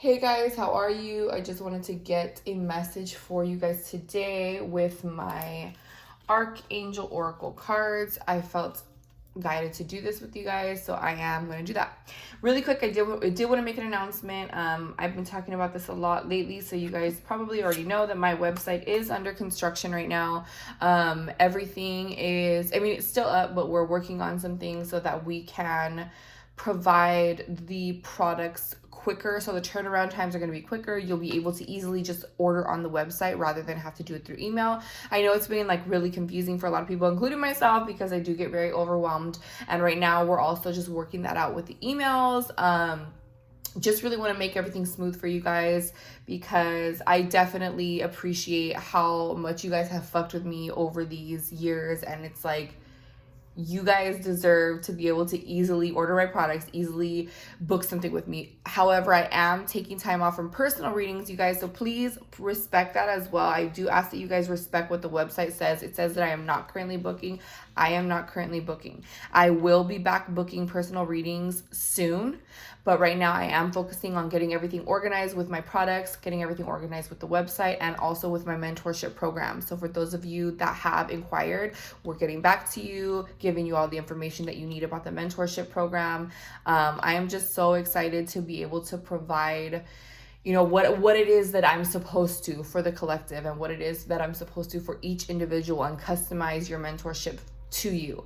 Hey guys, how are you? I just wanted to get a message for you guys today with my Archangel Oracle cards. I felt guided to do this with you guys, so I am going to do that. Really quick, I did want to make an announcement. I've been talking about this a lot lately, so you guys probably already know that my website is under construction right now. Everything is, it's still up, but we're working on some things so that we can provide the products quicker, so the turnaround times are going to be quicker. You'll be able to easily just order on the website rather than have to do it through email. I know it's been like really confusing for a lot of people, including myself, because I do get very overwhelmed, and right now we're also just working that out with the emails. Just really want to make everything smooth for you guys, because I definitely appreciate how much you guys have fucked with me over these years, and it's like, you guys deserve to be able to easily order my products, easily book something with me. However, I am taking time off from personal readings, you guys, so please respect that as well. I do ask that you guys respect what the website says. It says that I am not currently booking. I am not currently booking. I will be back booking personal readings soon, but right now I am focusing on getting everything organized with my products, getting everything organized with the website, and also with my mentorship program. So for those of you that have inquired, we're getting back to you, giving you all the information that you need about the mentorship program. I am just so excited to be able to provide, you know, what it is that I'm supposed to for the collective, and what it is that I'm supposed to for each individual, and customize your mentorship to you.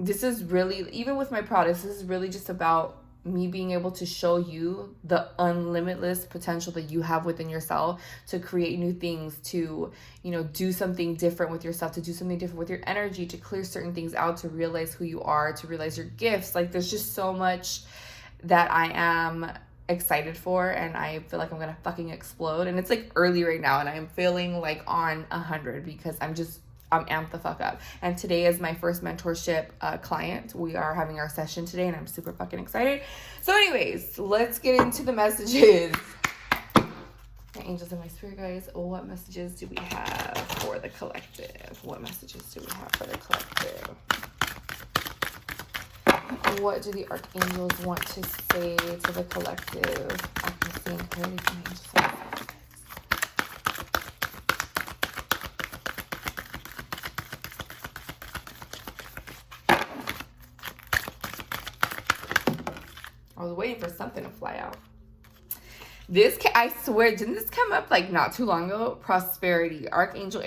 This is really, even with my products, this is really just about me being able to show you the unlimitless potential that you have within yourself to create new things, to, you know, do something different with yourself, to do something different with your energy, to clear certain things out, to realize who you are, to realize your gifts. Like, there's just so much that I am excited for, and I feel like I'm gonna fucking explode. And it's like early right now, and I'm feeling like on 100, because I'm amped the fuck up. And today is my first mentorship client. We are having our session today, and I'm super fucking excited. So anyways, let's get into the messages. My angels and my spirit guys, what messages do we have for the collective? What messages do we have for the collective? What do the archangels want to say to the collective? I can see and hear anything, angels. I was waiting for something to fly out. I swear, didn't this come up like not too long ago? Prosperity, Archangel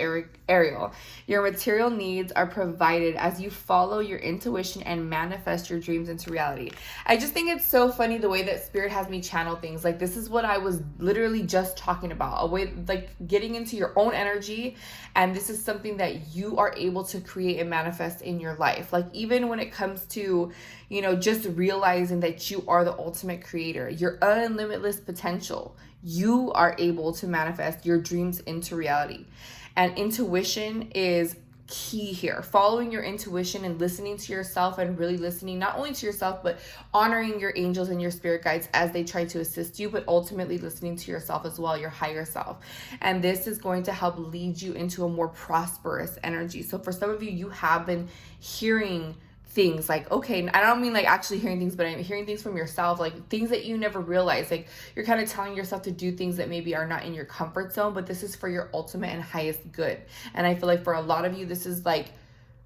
Ariel. Your material needs are provided as you follow your intuition and manifest your dreams into reality. I just think it's so funny the way that Spirit has me channel things. Like, this is what I was literally just talking about. A way, like, getting into your own energy. And this is something that you are able to create and manifest in your life. Like, even when it comes to, you know, just realizing that you are the ultimate creator, your unlimitless potential. You are able to manifest your dreams into reality. And intuition is key here. Following your intuition and listening to yourself, and really listening not only to yourself, but honoring your angels and your spirit guides as they try to assist you, but ultimately listening to yourself as well, your higher self. And this is going to help lead you into a more prosperous energy. So for some of you, you have been hearing things like, okay, I don't mean like actually hearing things, but I'm hearing things from yourself, like things that you never realized. Like, you're kind of telling yourself to do things that maybe are not in your comfort zone, but this is for your ultimate and highest good. And I feel like for a lot of you, this is like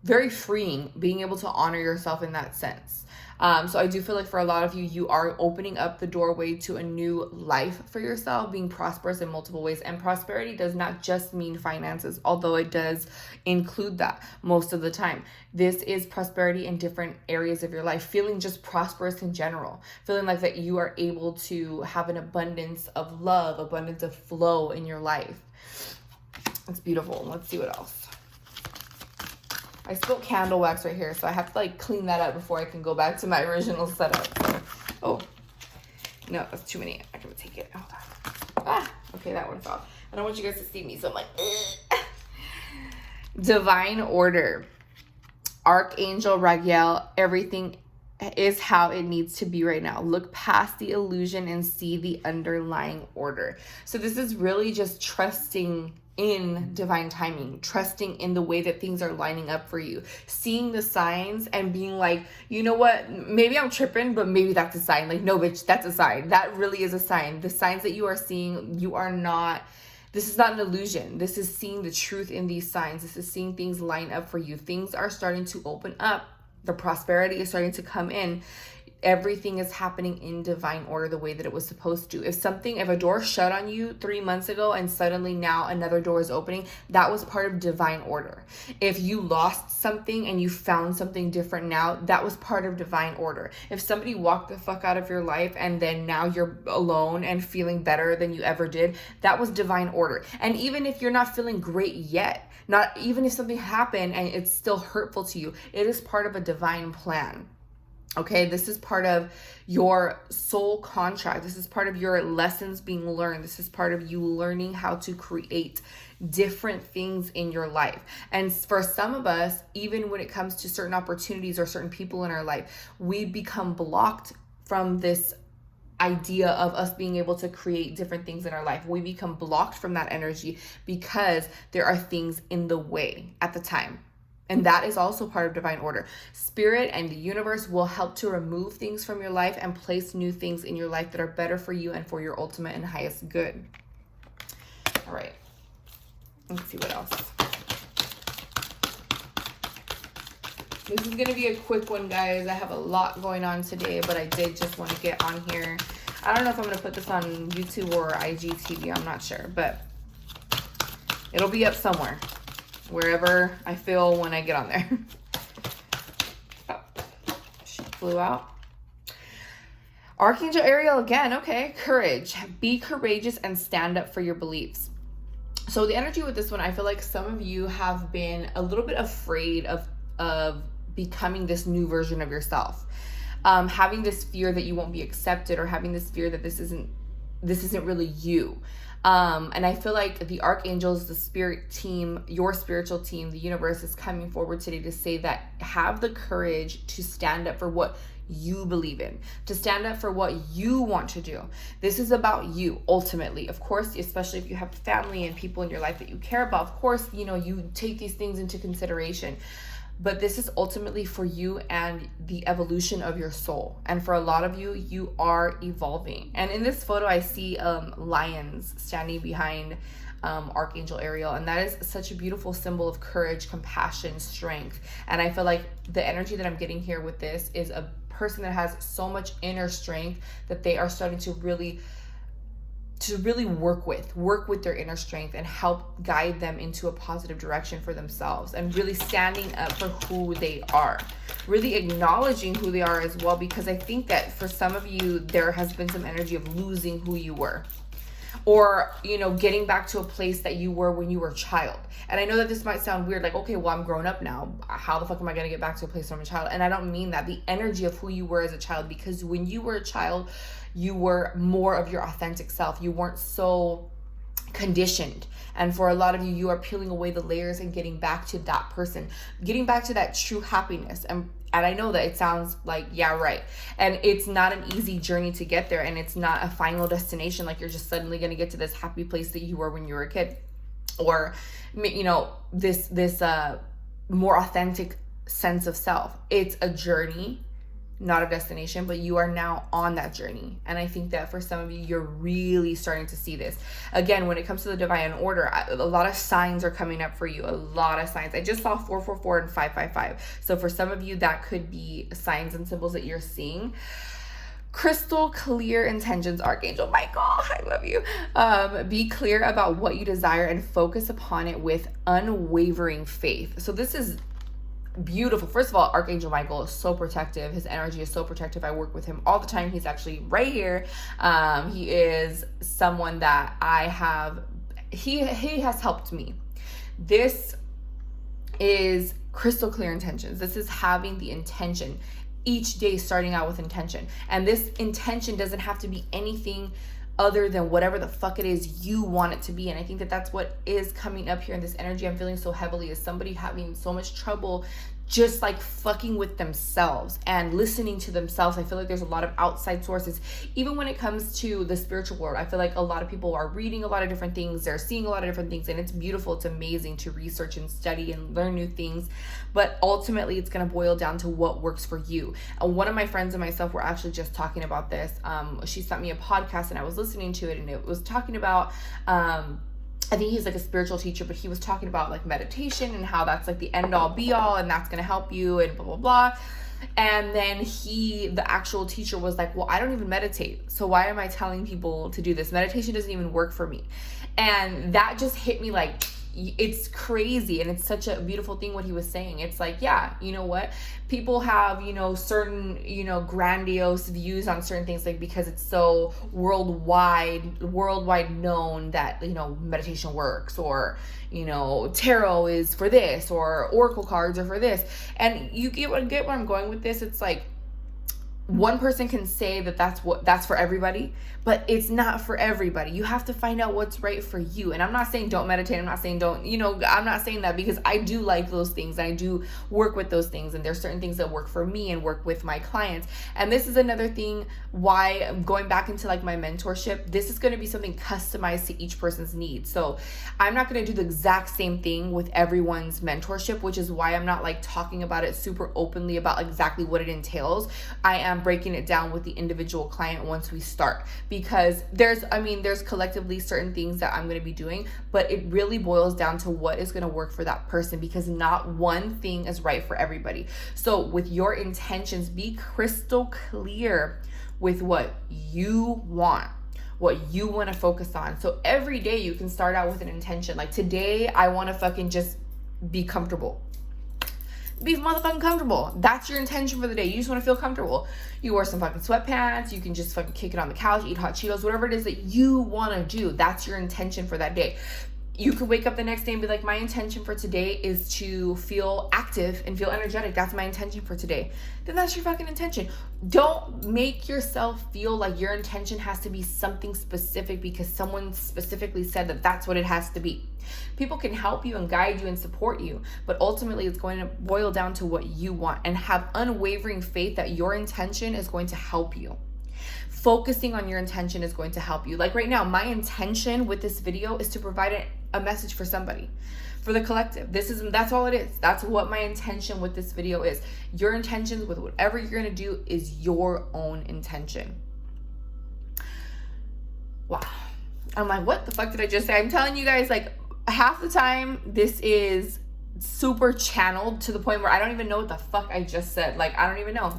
very freeing, being able to honor yourself in that sense. So I do feel like for a lot of you, you are opening up the doorway to a new life for yourself, being prosperous in multiple ways. And prosperity does not just mean finances, although it does include that most of the time. This is prosperity in different areas of your life, feeling just prosperous in general, feeling like that you are able to have an abundance of love, abundance of flow in your life. It's beautiful. Let's see what else. I spilled candle wax right here, so I have to like clean that up before I can go back to my original setup. So, oh, no, that's too many. I can take it. Hold on. Okay, that one fell. I don't want you guys to see me, so I'm like, ugh. Divine order. Archangel Raguel, everything is how it needs to be right now. Look past the illusion and see the underlying order. So this is really just trusting in divine timing, trusting in the way that things are lining up for you, seeing the signs and being like, you know what, maybe I'm tripping, but maybe that's a sign. Like, no, bitch, that's a sign. That really is a sign. The signs that you are seeing, this is not an illusion. This is seeing the truth in these signs. This is seeing things line up for you. Things are starting to open up. The prosperity is starting to come in. Everything is happening in divine order the way that it was supposed to. If a door shut on you 3 months ago and suddenly now another door is opening, that was part of divine order. If you lost something and you found something different now, that was part of divine order. If somebody walked the fuck out of your life and then now you're alone and feeling better than you ever did, that was divine order. And even if you're not feeling great yet, not even if something happened and it's still hurtful to you, it is part of a divine plan. Okay, this is part of your soul contract. This is part of your lessons being learned. This is part of you learning how to create different things in your life. And for some of us, even when it comes to certain opportunities or certain people in our life, we become blocked from this idea of us being able to create different things in our life. We become blocked from that energy because there are things in the way at the time. And that is also part of divine order. Spirit and the universe will help to remove things from your life and place new things in your life that are better for you and for your ultimate and highest good. All right. Let's see what else. This is going to be a quick one, guys. I have a lot going on today, but I did just want to get on here. I don't know if I'm going to put this on YouTube or IGTV. I'm not sure, but it'll be up somewhere. Wherever I feel when I get on there. Oh, she flew out. Archangel Azrael again. Okay, courage. Be courageous and stand up for your beliefs. So the energy with this one, I feel like some of you have been a little bit afraid of becoming this new version of yourself. Having this fear that you won't be accepted, or having this fear that this isn't really you. And I feel like the archangels, the spirit team, your spiritual team, the universe is coming forward today to say that have the courage to stand up for what you believe in, to stand up for what you want to do. This is about you ultimately. Of course, especially if you have family and people in your life that you care about, of course, you take these things into consideration. But this is ultimately for you and the evolution of your soul. And for a lot of you, you are evolving. And in this photo, I see lions standing behind Archangel Azrael. And that is such a beautiful symbol of courage, compassion, strength. And I feel like the energy that I'm getting here with this is a person that has so much inner strength that they are starting to really work with their inner strength and help guide them into a positive direction for themselves, and really standing up for who they are, really acknowledging who they are as well, because I think that for some of you there has been some energy of losing who you were, or getting back to a place that you were when you were a child. And I know that this might sound weird, like, okay, well, I'm grown up now, how the fuck am I going to get back to a place where I'm a child? And I don't mean that. The energy of who you were as a child, because when you were a child, you were more of your authentic self. You weren't so conditioned. And for a lot of you, you are peeling away the layers and getting back to that person, getting back to that true happiness. And I know that it sounds like, yeah, right. And it's not an easy journey to get there. And it's not a final destination. Like you're just suddenly going to get to this happy place that you were when you were a kid, or, this more authentic sense of self. It's a journey, not a destination, but you are now on that journey. And I think that for some of you, you're really starting to see this. Again, when it comes to the divine order, a lot of signs are coming up for you, a lot of signs. I just saw 444 and 555. So for some of you, that could be signs and symbols that you're seeing. Crystal clear intentions, Archangel Michael, I love you. Be clear about what you desire and focus upon it with unwavering faith. So this is beautiful. First of all, Archangel Michael is so protective. His energy is so protective. I work with him all the time. He's actually right here. He is someone that he has helped me. This is crystal clear intentions. This is having the intention each day, starting out with intention. And this intention doesn't have to be anything other than whatever the fuck it is you want it to be. And I think that that's what is coming up here in this energy I'm feeling so heavily, is somebody having so much trouble just like fucking with themselves and listening to themselves. I feel like there's a lot of outside sources. Even when it comes to the spiritual world, I feel like a lot of people are reading a lot of different things. They're seeing a lot of different things, and it's beautiful. It's amazing to research and study and learn new things. But ultimately, it's going to boil down to what works for you. One of my friends and myself were actually just talking about this. She sent me a podcast and I was listening to it, and it was talking about, I think he's like a spiritual teacher, but he was talking about like meditation and how that's like the end all be all and that's going to help you and blah, blah, blah. And then the actual teacher was like, well, I don't even meditate. So why am I telling people to do this? Meditation doesn't even work for me. And that just hit me like, it's crazy. And it's such a beautiful thing what he was saying. It's like, yeah, you know what? People have, certain, grandiose views on certain things, like because it's so worldwide known that, meditation works, or, tarot is for this, or oracle cards are for this. And you get where I'm going with this. It's like, one person can say that that's for everybody, but it's not for everybody. You have to find out what's right for you. And I'm not saying don't meditate. I'm not saying I'm not saying that, because I do like those things. I do work with those things, and there's certain things that work for me and work with my clients. And this is another thing why I'm going back into like my mentorship. This is going to be something customized to each person's needs. So I'm not going to do the exact same thing with everyone's mentorship, which is why I'm not like talking about it super openly about exactly what it entails. I am breaking it down with the individual client once we start, because there's collectively certain things that I'm going to be doing, but it really boils down to what is going to work for that person, because not one thing is right for everybody. So with your intentions, be crystal clear with what you want, what you want to focus on. So every day you can start out with an intention. Like today, I want to fucking just be comfortable. Be motherfucking comfortable. That's your intention for the day. You just want to feel comfortable. You wear some fucking sweatpants. You can just fucking kick it on the couch, eat hot Cheetos, whatever it is that you want to do. That's your intention for that day. You could wake up the next day and be like, my intention for today is to feel active and feel energetic. That's my intention for today. Then that's your fucking intention. Don't make yourself feel like your intention has to be something specific because someone specifically said that that's what it has to be. People can help you and guide you and support you, but ultimately it's going to boil down to what you want, and have unwavering faith that your intention is going to help you. Focusing on your intention is going to help you. Like right now, my intention with this video is to provide a message for somebody, for the collective. That's all it is. That's what my intention with this video is. Your intentions with whatever you're going to do is your own intention. Wow. I'm like, what the fuck did I just say? I'm telling you guys, like, half the time this is super channeled to the point where I don't even know what the fuck I just said. Like, I don't even know.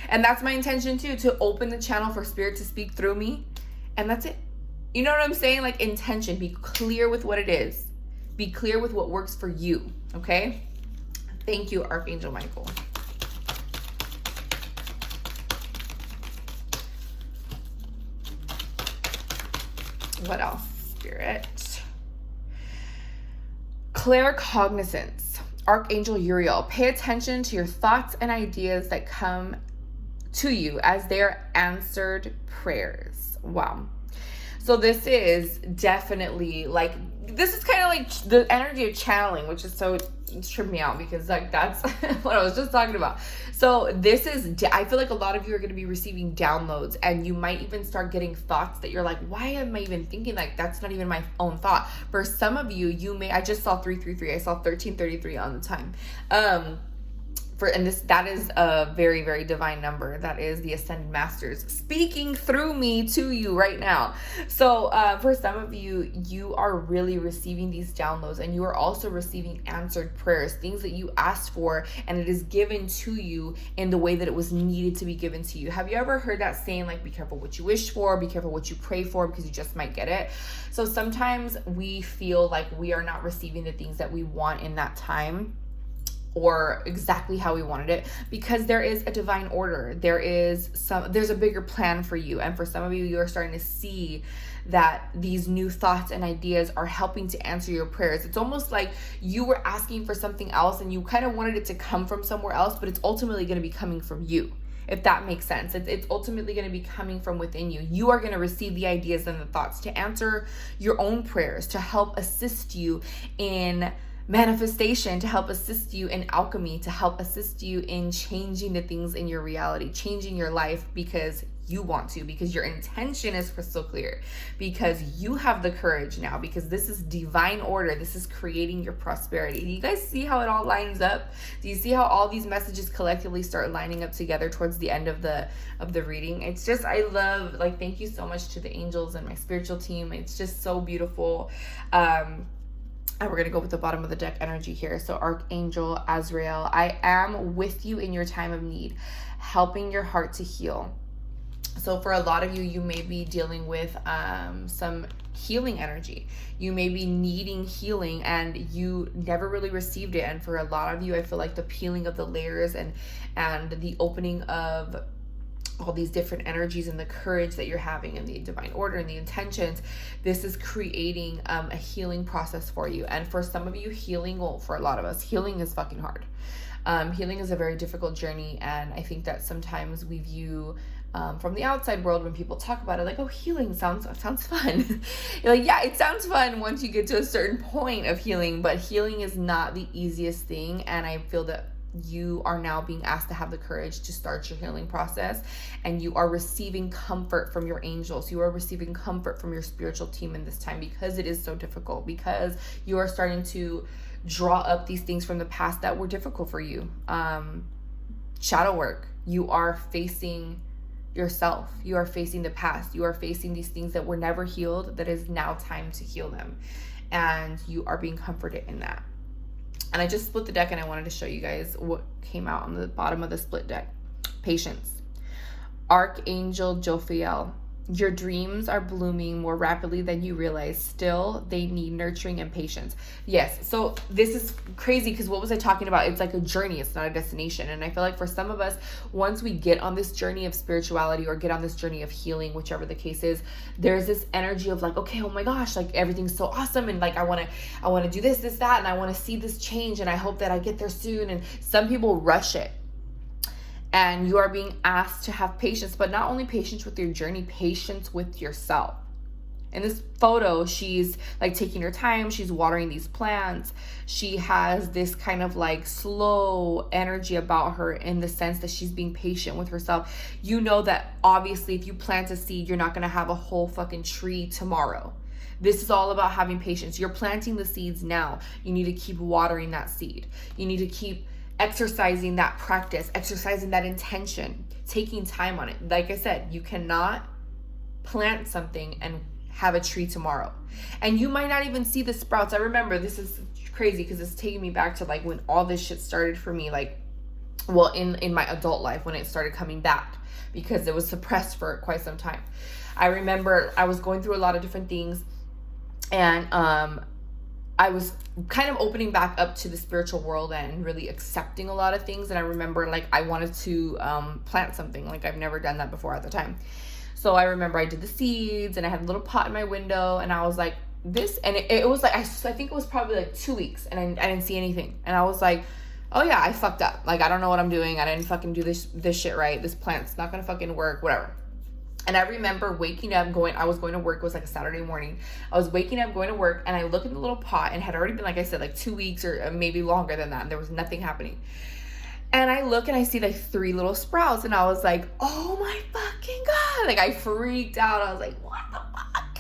And that's my intention too, to open the channel for spirit to speak through me. And that's it. You know what I'm saying? Like, intention. Be clear with what it is. Be clear with what works for you. Okay? Thank you, Archangel Michael. What else, Spirit? Claircognizance. Archangel Uriel. Pay attention to your thoughts and ideas that come to you as they are answered prayers. Wow. So this is definitely like, this is kind of like the energy of channeling, which is so, it's tripped me out, because like that's what I was just talking about. So this is, I feel like a lot of you are going to be receiving downloads, and you might even start getting thoughts that you're like, why am I even thinking like that's not even my own thought? For some of you, I just saw 333. I saw 1333 on the time. That is a very, very divine number. That is the Ascended Masters speaking through me to you right now. So for some of you, you are really receiving these downloads, and you are also receiving answered prayers, things that you asked for, and it is given to you in the way that it was needed to be given to you. Have you ever heard that saying, like, be careful what you wish for, be careful what you pray for, because you just might get it? So sometimes we feel like we are not receiving the things that we want in that time, or exactly how we wanted it, because there is a divine order. There's a bigger plan for you. And for some of you, you're starting to see that these new thoughts and ideas are helping to answer your prayers. It's almost like you were asking for something else and you kind of wanted it to come from somewhere else, but it's ultimately going to be coming from you. If that makes sense. It's ultimately going to be coming from within you. You are going to receive the ideas and the thoughts to answer your own prayers, to help assist you in manifestation, to help assist you in alchemy, to help assist you in changing the things in your reality, changing your life because you want to, because your intention is crystal clear, because you have the courage now, because this is divine order. This is creating your prosperity. Do you guys see how it all lines up? Do you see how all these messages collectively start lining up together towards the end of the reading? It's just, I love, like, thank you so much to the angels and my spiritual team. It's just so beautiful. And we're going to go with the bottom of the deck energy here. So Archangel Azrael, I am with you in your time of need, helping your heart to heal. So for a lot of you, you may be dealing with some healing energy. You may be needing healing and you never really received it. And for a lot of you, I feel like the peeling of the layers and the opening of all these different energies and the courage that you're having and the divine order and the intentions, this is creating a healing process for you. And for some of you, healing, well, for a lot of us, healing is fucking hard. Healing is a very difficult journey. And I think that sometimes we view from the outside world, when people talk about it, like, oh, healing sounds fun. You're like, yeah, it sounds fun once you get to a certain point of healing, but healing is not the easiest thing. And I feel that you are now being asked to have the courage to start your healing process, and you are receiving comfort from your angels. You are receiving comfort from your spiritual team in this time, because it is so difficult, because you are starting to draw up these things from the past that were difficult for you. Shadow work. You are facing yourself. You are facing the past. You are facing these things that were never healed, that is now time to heal them. And you are being comforted in that. And I just split the deck and I wanted to show you guys what came out on the bottom of the split deck. Patience. Archangel Jophiel. Your dreams are blooming more rapidly than you realize. Still, they need nurturing and patience. Yes, so this is crazy because what was I talking about? It's like a journey. It's not a destination. And I feel like for some of us, once we get on this journey of spirituality or get on this journey of healing, whichever the case is, there's this energy of like, okay, oh my gosh, like everything's so awesome. And like, I want to do this, that, and I want to see this change. And I hope that I get there soon. And some people rush it. And you are being asked to have patience, but not only patience with your journey, patience with yourself. In this photo, she's like taking her time. She's watering these plants. She has this kind of like slow energy about her, in the sense that she's being patient with herself. You know that obviously if you plant a seed, you're not going to have a whole fucking tree tomorrow. This is all about having patience. You're planting the seeds now. You need to keep watering that seed. You need to keep exercising that practice, exercising that intention, taking time on it. Like I said, you cannot plant something and have a tree tomorrow. And you might not even see the sprouts. I remember, this is crazy because it's taking me back to like when all this shit started for me, like, well, in my adult life, when it started coming back, because it was suppressed for quite some time. I remember I was going through a lot of different things, and I was kind of opening back up to the spiritual world and really accepting a lot of things. And I remember like I wanted to plant something. Like I've never done that before at the time. So I remember I did the seeds and I had a little pot in my window, and I was like, this, and it was like, I think it was probably like 2 weeks, and I didn't see anything. And I was like, oh yeah, I fucked up. Like, I don't know what I'm doing. I didn't fucking do this shit right. This plant's not gonna fucking work, whatever. And I remember waking up, I was going to work. It was like a Saturday morning. I was waking up, going to work, and I look in the little pot, and it had already been, like I said, like 2 weeks or maybe longer than that. And there was nothing happening. And I look and I see like 3 little sprouts, and I was like, oh my fucking God. Like I freaked out. I was like, what the fuck?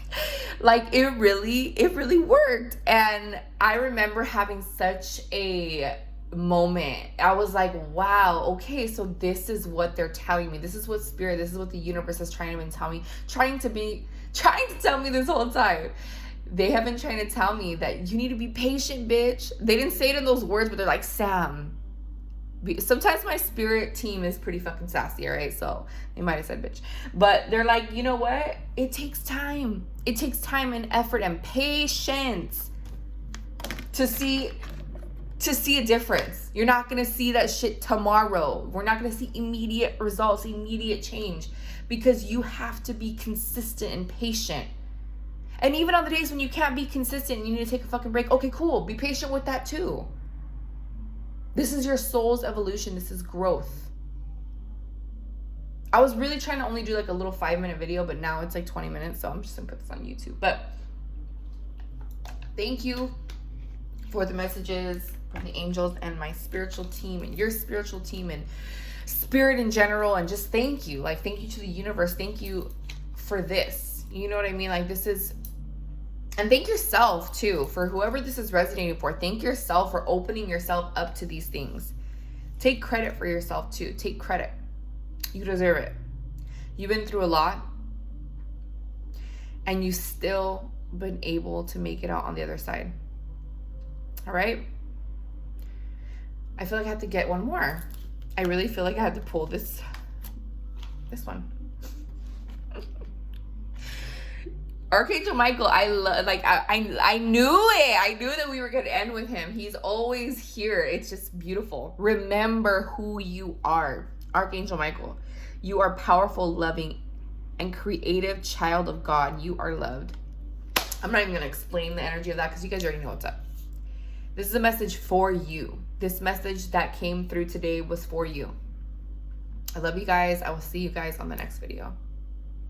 Like it really worked. And I remember having such a moment. I was like, wow, okay, so this is what they're telling me. This is what spirit, this is what the universe is trying to tell me, trying to tell me this whole time. They have been trying to tell me that you need to be patient, bitch. They didn't say it in those words, but they're like, Sam. Sometimes my spirit team is pretty fucking sassy, all right? So they might have said bitch. But they're like, you know what? It takes time. It takes time and effort and patience to see a difference. You're not going to see that shit tomorrow. We're not going to see immediate results, immediate change, because you have to be consistent and patient. And even on the days when you can't be consistent and you need to take a fucking break, okay, cool. Be patient with that too. This is your soul's evolution. This is growth. I was really trying to only do like a little 5-minute video, but now it's like 20 minutes. So I'm just going to put this on YouTube. But thank you for the messages from the angels and my spiritual team and your spiritual team and spirit in general. And just thank you. Like, thank you to the universe. Thank you for this. You know what I mean? Like, this is, and thank yourself too, for whoever this is resonating for. Thank yourself for opening yourself up to these things. Take credit for yourself too. Take credit. You deserve it. You've been through a lot, and you still been able to make it out on the other side. All right? I feel like I had to get one more. I really feel like I had to pull this one. Archangel Michael, I love, like, I knew it. I knew that we were going to end with him. He's always here. It's just beautiful. Remember who you are. Archangel Michael, you are powerful, loving, and creative child of God. You are loved. I'm not even going to explain the energy of that because you guys already know what's up. This is a message for you. This message that came through today was for you. I love you guys. I will see you guys on the next video.